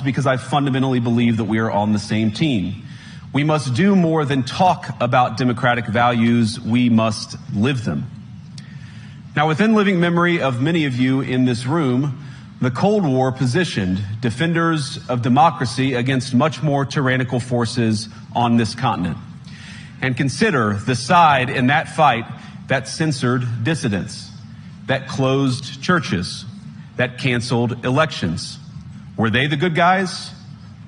because I fundamentally believe that we are on the same team. We must do more than talk about democratic values. We must live them. Now, within living memory of many of you in this room, the Cold War positioned defenders of democracy against much more tyrannical forces on this continent. And consider the side in that fight that censored dissidents, that closed churches, that canceled elections. Were they the good guys?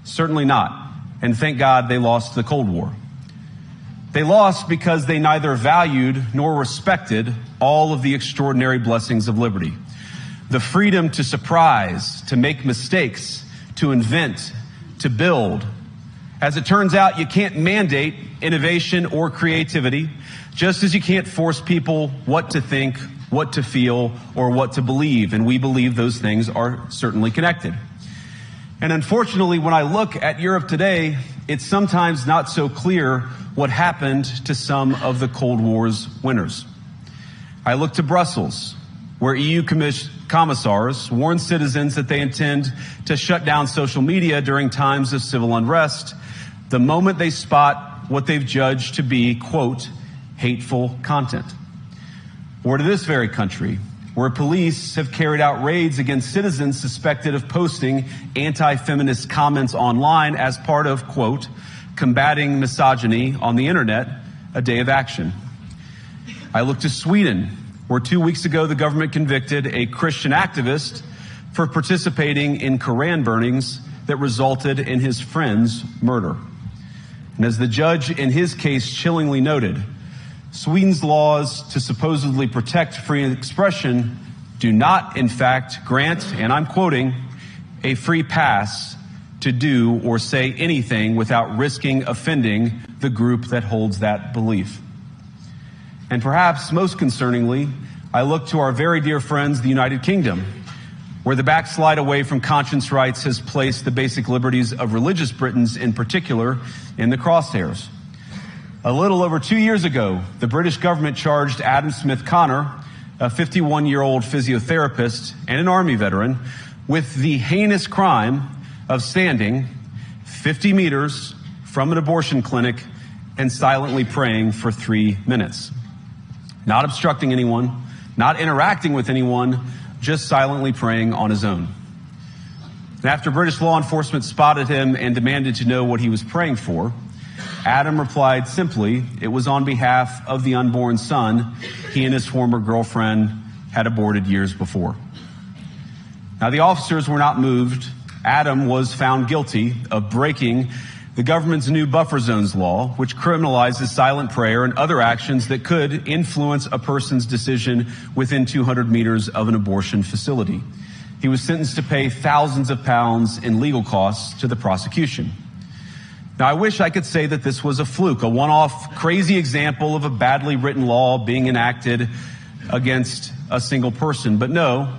Certainly not. And thank God they lost the Cold War. They lost because they neither valued nor respected all of the extraordinary blessings of liberty. The freedom to surprise, to make mistakes, to invent, to build. As it turns out, you can't mandate innovation or creativity, just as you can't force people what to think, what to feel, or what to believe. And we believe those things are certainly connected. And unfortunately, when I look at Europe today, it's sometimes not so clear what happened to some of the Cold War's winners. I look to Brussels, where EU commissars warn citizens that they intend to shut down social media during times of civil unrest the moment they spot what they've judged to be, quote, hateful content. Or to this very country, where police have carried out raids against citizens suspected of posting anti-feminist comments online as part of, quote, combating misogyny on the internet, a day of action. I look to Sweden, where 2 weeks ago the government convicted a Christian activist for participating in Koran burnings that resulted in his friend's murder. And as the judge in his case chillingly noted, Sweden's laws to supposedly protect free expression do not, in fact, grant, and I'm quoting, a free pass to do or say anything without risking offending the group that holds that belief. And perhaps most concerningly, I look to our very dear friends, the United Kingdom, where the backslide away from conscience rights has placed the basic liberties of religious Britons in particular in the crosshairs. A little over 2 years ago, the British government charged Adam Smith Connor, a 51-year-old physiotherapist and an Army veteran, with the heinous crime of standing 50 meters from an abortion clinic and silently praying for 3 minutes. Not obstructing anyone, not interacting with anyone, just silently praying on his own. And after British law enforcement spotted him and demanded to know what he was praying for, Adam replied simply, it was on behalf of the unborn son he and his former girlfriend had aborted years before. Now, the officers were not moved. Adam was found guilty of breaking the government's new buffer zones law, which criminalizes silent prayer and other actions that could influence a person's decision within 200 meters of an abortion facility. He was sentenced to pay thousands of pounds in legal costs to the prosecution. Now, I wish I could say that this was a fluke, a one-off crazy example of a badly written law being enacted against a single person. But no,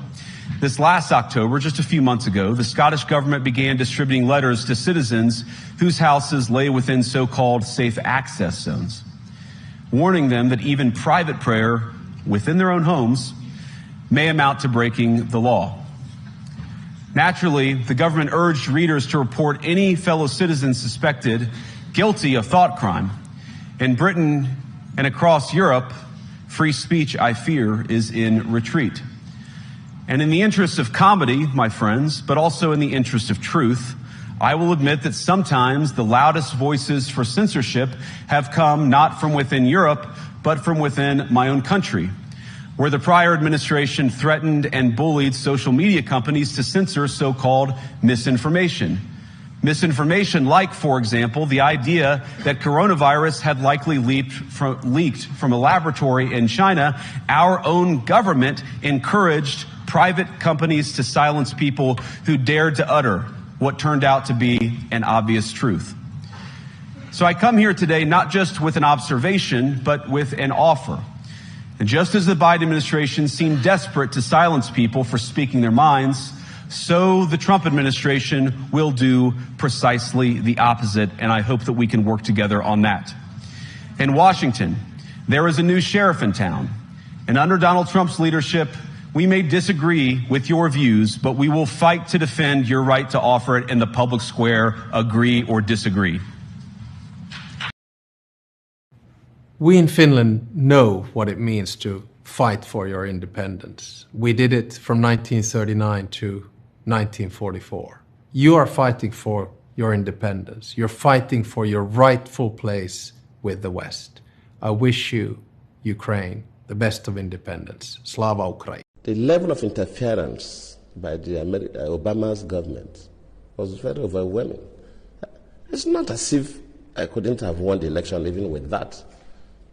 this last October, just a few months ago, the Scottish government began distributing letters to citizens whose houses lay within so-called safe access zones, warning them that even private prayer within their own homes may amount to breaking the law. Naturally, the government urged readers to report any fellow citizen suspected guilty of thought crime. In Britain and across Europe, free speech, I fear, is in retreat. And in the interest of comedy, my friends, but also in the interest of truth, I will admit that sometimes the loudest voices for censorship have come not from within Europe, but from within my own country, where the prior administration threatened and bullied social media companies to censor so-called misinformation. Misinformation like, for example, the idea that coronavirus had likely leaked from a laboratory in China. Our own government encouraged private companies to silence people who dared to utter what turned out to be an obvious truth. So I come here today not just with an observation, but with an offer. And just as the Biden administration seemed desperate to silence people for speaking their minds, so the Trump administration will do precisely the opposite, and I hope that we can work together on that. In Washington, there is a new sheriff in town, and under Donald Trump's leadership, We may disagree with your views, but we will fight to defend your right to offer it in the public square, agree or disagree. We in Finland know what it means to fight for your independence. We did it from 1939 to 1944. You are fighting for your independence. You're fighting for your rightful place with the West. I wish you, Ukraine, the best of independence. Slava Ukraini. The level of interference by the Obama's government was very overwhelming. It's not as if I couldn't have won the election even with that.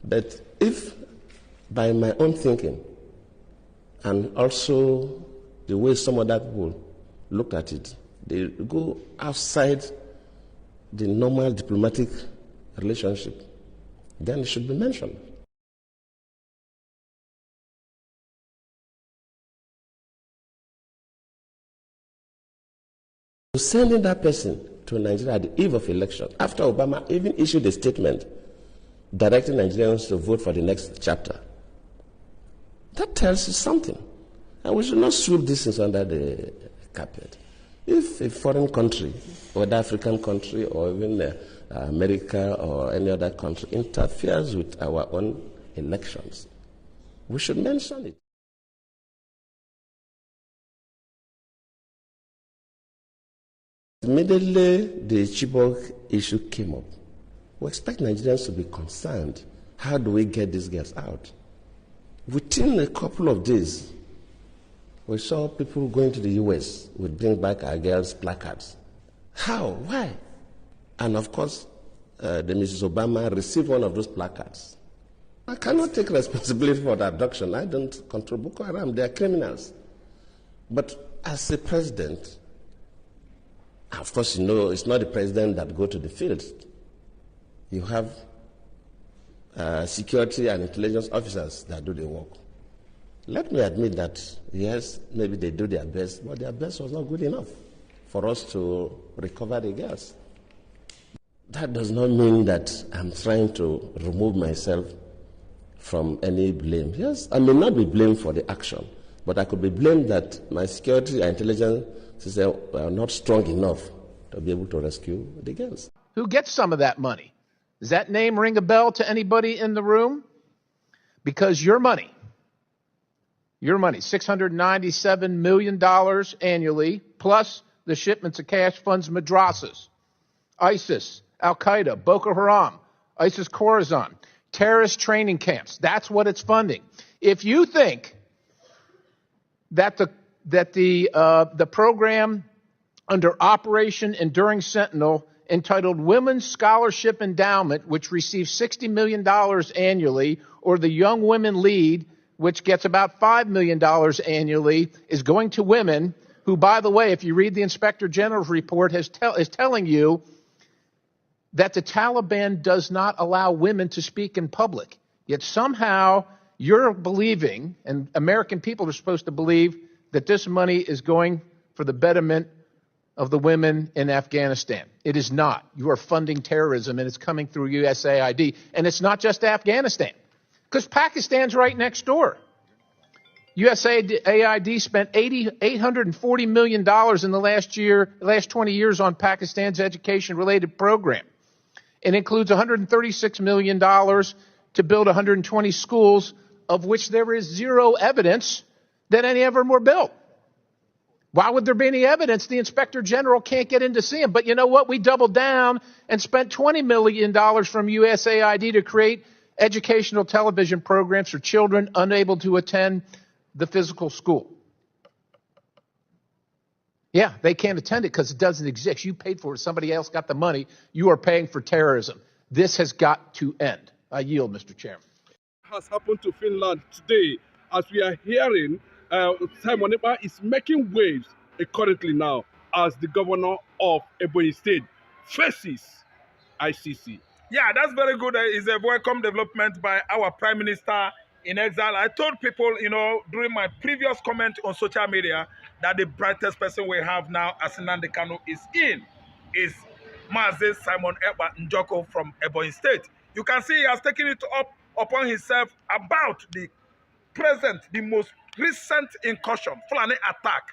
But if, by my own thinking, and also the way some other people look at it, they go outside the normal diplomatic relationship, then it should be mentioned. Sending that person to Nigeria at the eve of election, after Obama even issued a statement directing Nigerians to vote for the next chapter, that tells you something. And we should not sweep these things under the carpet. If a foreign country, whether African country or even America or any other country, interferes with our own elections, we should mention it. Immediately the Chibok issue came up, we expect Nigerians to be concerned. How do we get these girls out? Within a couple of days, we saw people going to the US would bring back our girls' placards. How? Why? And of course, the Mrs. Obama received one of those placards. I cannot take responsibility for the abduction. I don't control Boko Haram. They are criminals. But as a president, of course, you know, it's not the president that go to the field. You have security and intelligence officers that do the work. Let me admit that, yes, maybe they do their best, but their best was not good enough for us to recover the girls. That does not mean that I'm trying to remove myself from any blame. Yes, I may not be blamed for the action, but I could be blamed that my security and intelligence systems were not strong enough to be able to rescue the girls. Who gets some of that money? Does that name ring a bell to anybody in the room? Because your money, $697 million annually, plus the shipments of cash funds madrasas, ISIS, Al-Qaeda, Boko Haram, ISIS Khorasan, terrorist training camps. That's what it's funding. If you think that the program under Operation Enduring Sentinel entitled Women's Scholarship Endowment, which receives $60 million annually, or the Young Women Lead, which gets about $5 million annually, is going to women who, by the way, if you read the Inspector General's report, is telling you that the Taliban does not allow women to speak in public. Yet somehow you're believing, and American people are supposed to believe, that this money is going for the betterment of the women in Afghanistan. It is not. You are funding terrorism, and it's coming through USAID. And it's not just Afghanistan, because Pakistan's right next door. USAID spent $840 million in the last 20 years on Pakistan's education-related program. It includes $136 million to build 120 schools, of which there is zero evidence that any of them were built. Why would there be any evidence? The Inspector General can't get in to see them. But you know what? We doubled down and spent $20 million from USAID to create educational television programs for children unable to attend the physical school. Yeah, they can't attend it because it doesn't exist. You paid for it. Somebody else got the money. You are paying for terrorism. This has got to end. I yield, Mr. Chairman. Has happened to Finland today. As we are hearing, Simon Ekpa is making waves currently now as the governor of Ebonyi State faces ICC. Yeah, that's very good. It's a welcome development by our Prime Minister in exile. I told people, during my previous comment on social media that the brightest person we have now as nnamdikanu is Mazi Simon Ekpa Njoko from Ebonyi State. You can see he has taken it up upon himself about the present, the most recent incursion, Fulani attack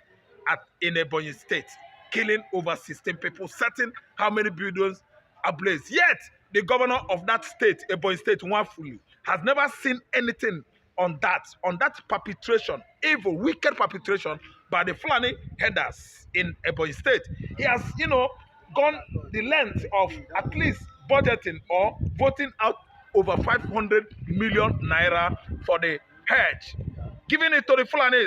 in Ebonyi State, killing over 16 people, setting how many buildings ablaze. Yet, the governor of that state, Ebonyi State, Nwafulu, has never seen anything on that perpetration, evil, wicked perpetration by the Fulani headers in Ebonyi State. He has, gone the length of at least budgeting or voting out over 500 million naira for the hedge, giving it to the Fulani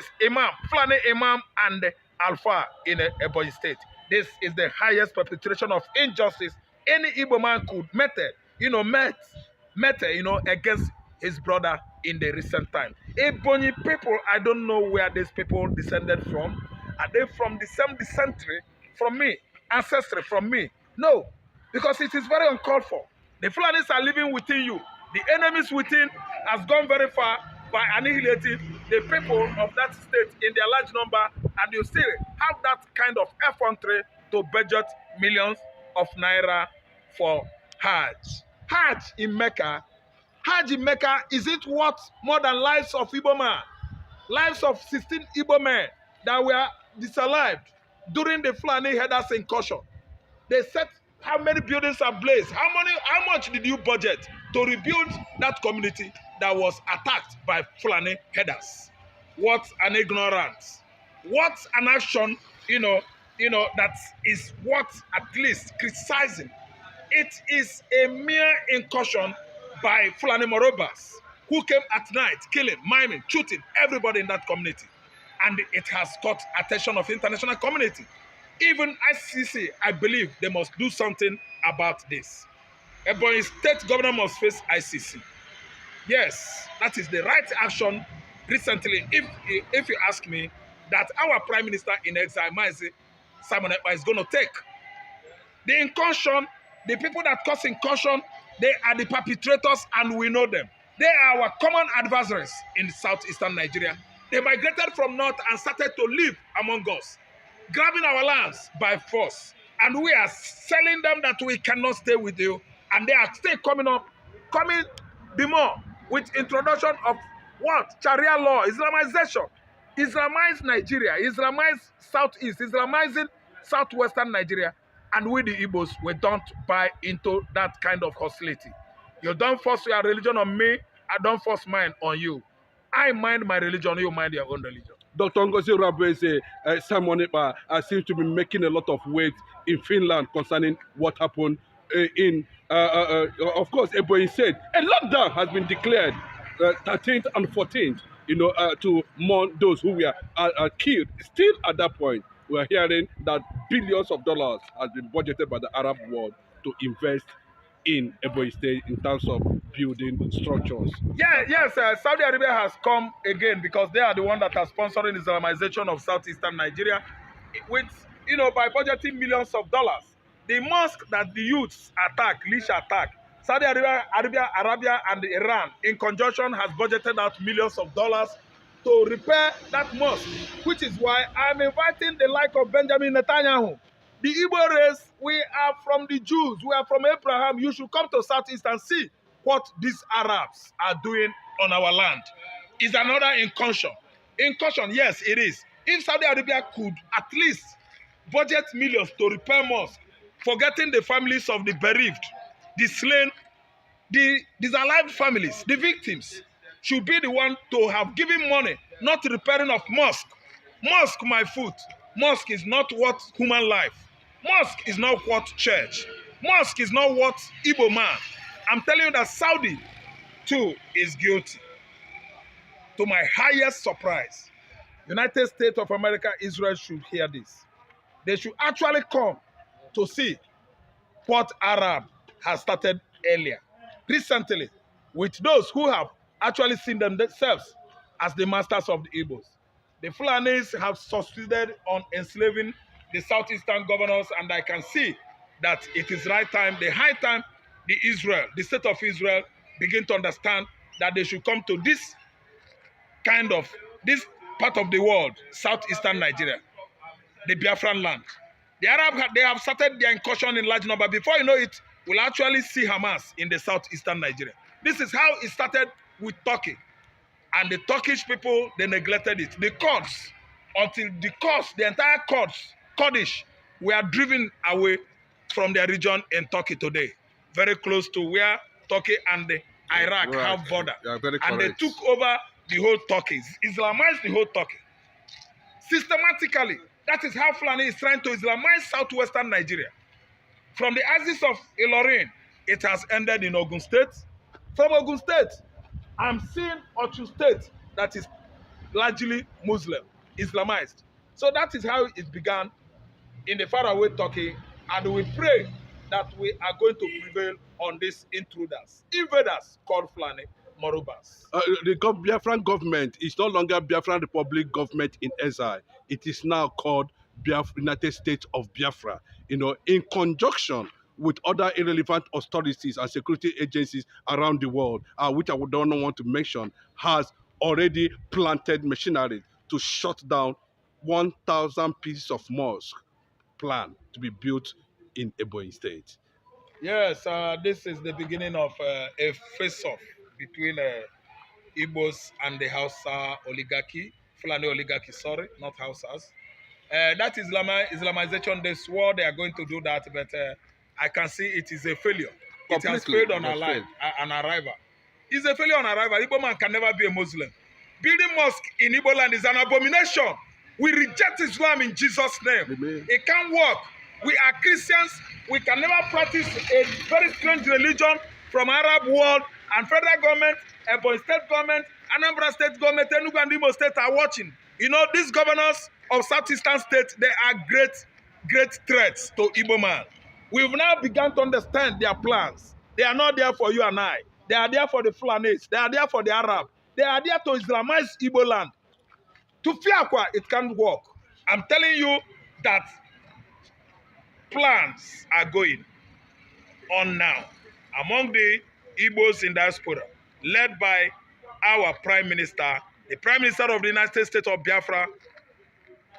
Imam and Alpha in Ebonyi State. This is the highest perpetration of injustice any Igbo man could met against his brother in the recent time. Ebonyi people, I don't know where these people descended from. Are they from the same descentry from me, ancestry from me? No, because it is very uncalled for. The Fulanis are living within you. The enemies within has gone very far by annihilating the people of that state in their large number, and you still have that kind of effrontery to budget millions of naira for Hajj. Hajj in Mecca, is it worth more than lives of Igbo men? Lives of 16 Igbo men that were disallowed during the Fulani headers incursion. They set how many buildings ablaze? How much did you budget to rebuild that community that was attacked by Fulani headers? What an ignorance! What an action, that is worth at least criticizing. It is a mere incursion by Fulani Morobas who came at night, killing, miming, shooting everybody in that community. And it has caught attention of the international community. Even ICC, I believe they must do something about this. Ebonyi State governor must face ICC. Yes, that is the right action recently, if you ask me, that our Prime Minister in exile, Simon Ekpa, is going to take. The incursion, the people that cause incursion, they are the perpetrators and we know them. They are our common adversaries in southeastern Nigeria. They migrated from north and started to live among us, grabbing our lands by force. And we are telling them that we cannot stay with you. And they are still coming the more with introduction of what? Sharia law, Islamization. Islamize Nigeria, Islamize Southeast, Islamizing Southwestern Nigeria. And we, the Igbos, we don't buy into that kind of hostility. You don't force your religion on me, I don't force mine on you. I mind my religion, you mind your own religion. Dr. Ngozi Rabeze, Simon Ekpa seems to be making a lot of weight in Finland concerning what happened of course, Ebonyi said a lockdown has been declared 13th and 14th, to mourn those who were killed. Still at that point, we are hearing that billions of dollars has been budgeted by the Arab world to invest in Ebonyi State in terms of building structures. Yes, Saudi Arabia has come again because they are the one that are sponsoring Islamization of southeastern Nigeria, with by budgeting millions of dollars. The mosque that the youths leash attack, Saudi Arabia, and Iran in conjunction has budgeted out millions of dollars to repair that mosque, which is why I'm inviting the like of Benjamin Netanyahu. The Igbo race, we are from the Jews, we are from Abraham. You should come to Southeast and see what these Arabs are doing on our land. It's another incursion. Incursion, yes, it is. If Saudi Arabia could at least budget millions to repair mosques, forgetting the families of the bereaved, the slain, the disallowed families, the victims, should be the one to have given money, not repairing of mosque. Mosque, my foot. Mosque is not worth human life. Mosque is not worth church. Mosque is not worth Igbo man. I'm telling you that Saudi, too, is guilty. To my highest surprise, United States of America, Israel should hear this. They should actually come to see what Arab has started earlier, recently, with those who have actually seen themselves as the masters of the Igbos. The Fulanis have succeeded on enslaving the southeastern governors, and I can see that it is right time, the high time, the state of Israel begin to understand that they should come to this part of the world, southeastern Nigeria, the Biafran land. The Arab, they have started their incursion in large number. Before you know it, we'll actually see Hamas in the southeastern Nigeria. This is how it started with Turkey. And the Turkish people, they neglected it. The Kurds, until the Kurds, the entire Kurdish, were driven away from their region in Turkey today, very close to where Turkey and Iraq have border. Yeah, very and they correct. took over the whole Turkey, Islamized the whole Turkey. Systematically, that is how Fulani is trying to Islamize southwestern Nigeria. From the axis of Ilorin, it has ended in Ogun State. From Ogun State, I'm seeing Osun State that is largely Muslim, Islamized. So that is how it began in the faraway Turkey, and we pray that we are going to prevail on these intruders, invaders called Fulani Morubas. The Biafran government is no longer Biafran Republic government in exile. It is now called United States of Biafra. You know, in conjunction with other irrelevant authorities and security agencies around the world, which I don't want to mention, has already planted machinery to shut down 1,000 pieces of mosque plan to be built in Ebonyi State. Yes, this is the beginning of a face-off between Igbos and the Hausa oligarchy, Fulani oligarchy, sorry, not Hausas. That Islamization, they swore they are going to do that, but I can see it is a failure. It has failed on an arrival. It's a failure on arrival. Igbo man can never be a Muslim. Building mosque in Igbo land is an abomination. We reject Islam in Jesus' name. Amen. It can't work. We are Christians. We can never practice a very strange religion from Arab world, and federal government, Ebonyi state government, Anambra state government, Enugu and Imo state are watching. You know, these governors of southeastern states, they are great threats to Igbo man. We've now begun to understand their plans. They are not there for you and I. They are there for the Fulanis. They are there for the Arab. They are there to Islamize Igbo land. To Fiakwa, it can't work. I'm telling you that plans are going on now among the Igbos in diaspora, led by our Prime Minister, the Prime Minister of the United States of Biafra,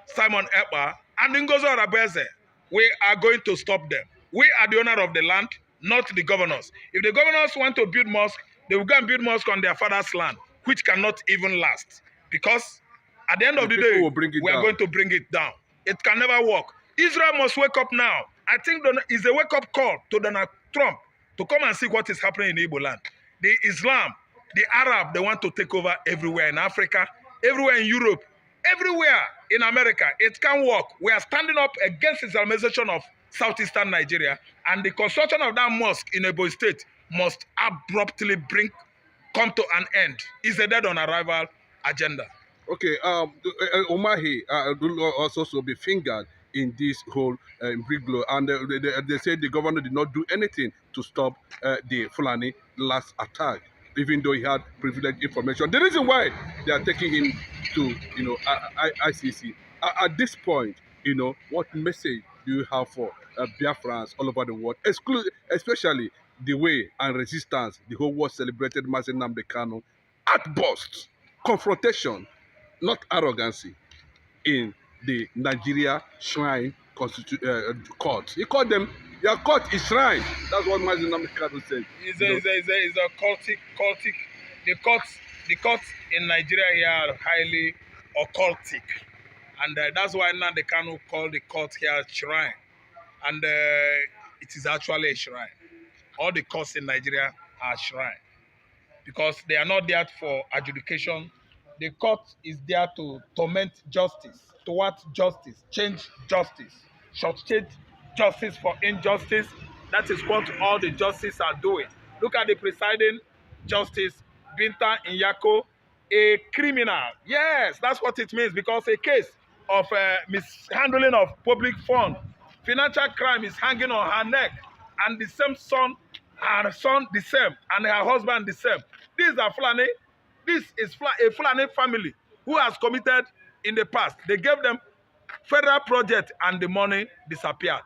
Simon Ekpa, and Ngozi Arabeze. We are going to stop them. We are the owner of the land, not the governors. If the governors want to build mosque, they will go and build mosque on their father's land, which cannot even last. Because at the end of the day, we are going to bring it down. It can never work. Israel must wake up now. I think it's a wake-up call to Donald Trump to come and see what is happening in Igbo land. The Islam, the Arab, they want to take over everywhere in Africa, everywhere in Europe, everywhere in America. It can work. We are standing up against Islamization of southeastern Nigeria, and the construction of that mosque in Ebonyi State must abruptly come to an end. It's a dead on arrival agenda. Okay, Omahi will also be fingered in this whole briglow, and they said the governor did not do anything to stop the Fulani last attack, even though he had privileged information. The reason why they are taking him to, ICC at this point, what message do you have for Biafrans all over the world, especially the way and resistance the whole world celebrated nnamdikanu outburst, confrontation, not arrogancy, in the Nigeria Shrine Court. He called them, your court is shrine. That's what nnamdikanu said. It's a cultic. The courts in Nigeria here are highly occultic. And that's why nnamdikanu called the court here shrine. And it is actually a shrine. All the courts in Nigeria are shrine. Because they are not there for adjudication. The court is there to torment justice, towards justice, change justice, shortchange justice for injustice. That is what all the justices are doing. Look at the presiding justice, Binta Nyako, a criminal. Yes, that's what it means, because a case of mishandling of public funds, financial crime is hanging on her neck, and the same son, her son the same, and her husband the same. These are Fulani. This is a Fulani family who has committed in the past. They gave them federal project and the money disappeared.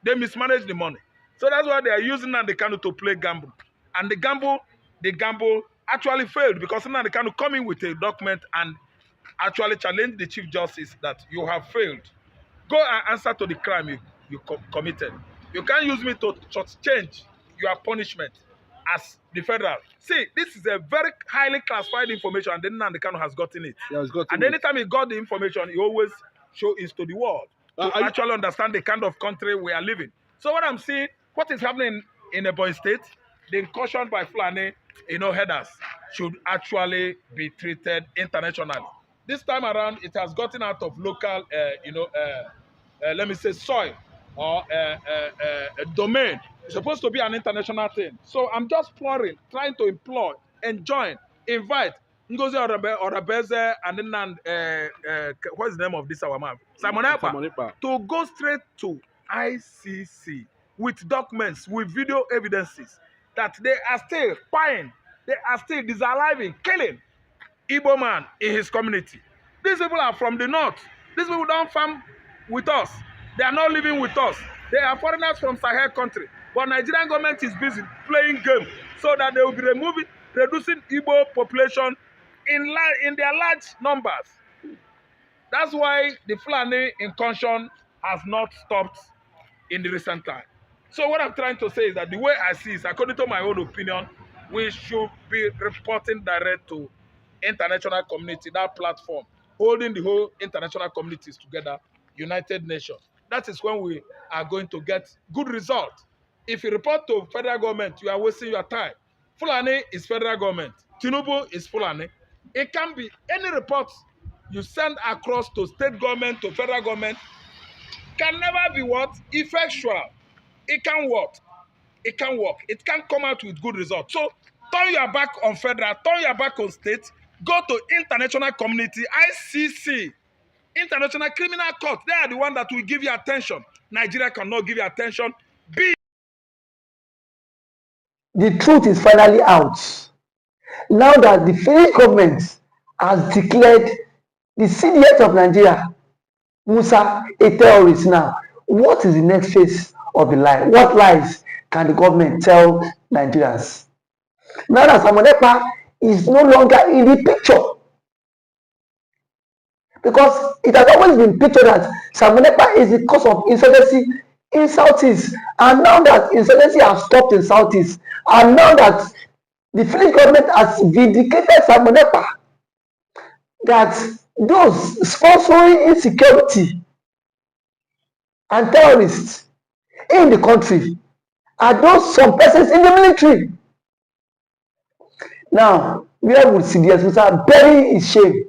They mismanaged the money. So that's why they are using nnamdikanu to play gamble. And the gamble actually failed, because nnamdikanu come in with a document and actually challenge the Chief Justice that you have failed. Go and answer to the crime you committed. You can't use me to change your punishment. as the federal. See, this is a very highly classified information, and then nnamdikanu has gotten it. Yeah, he's gotten and it. anytime he got the information, he always show it to the world to actually understand the kind of country we are living. So what I'm seeing, what is happening in Ebonyi State, the incursion by Fulani, headers should actually be treated internationally. This time around, it has gotten out of local, let me say, soil or a domain. It's supposed to be an international thing. So I'm just trying to implore, enjoin, invite Ngozi Orabeze and then what's the name of this our man? Simon Ekpa to go straight to ICC with documents, with video evidences that they are still spying, they are still disaliving, killing Igbo man in his community. These people are from the north. These people don't farm with us. They are not living with us. They are foreigners from Sahel country. But Nigerian government is busy playing game so that they will be reducing Igbo population in their large numbers. That's why the Fulani incursion has not stopped in the recent time. So what I'm trying to say is that the way I see it, according to my own opinion, we should be reporting direct to international community, that platform, holding the whole international communities together, United Nations. That is when we are going to get good results. If you report to federal government, you are wasting your time. Fulani is federal government. Tinubu is Fulani. It can be any report you send across to state government, to federal government, can never be what? Effectual. It can work. It can work. It can come out with good results. So turn your back on federal, turn your back on state, go to international community, ICC, International Criminal Court. They are the one that will give you attention. Nigeria cannot give you attention. The truth is finally out. Now that the Finnish government has declared the CDS of Nigeria, Musa, a terrorist now, what is the next phase of the lie? What lies can the government tell Nigerians? Now that Simon Ekpa is no longer in the picture, because it has always been pictured that Simon Ekpa is the cause of insurgency in Southeast, and now that insurgency has stopped in Southeast, and now that the Finnish government has vindicated Simon Ekpa, that those sponsoring insecurity and terrorists in the country are those some persons in the military. Now, where would CDS Musa bury his shame?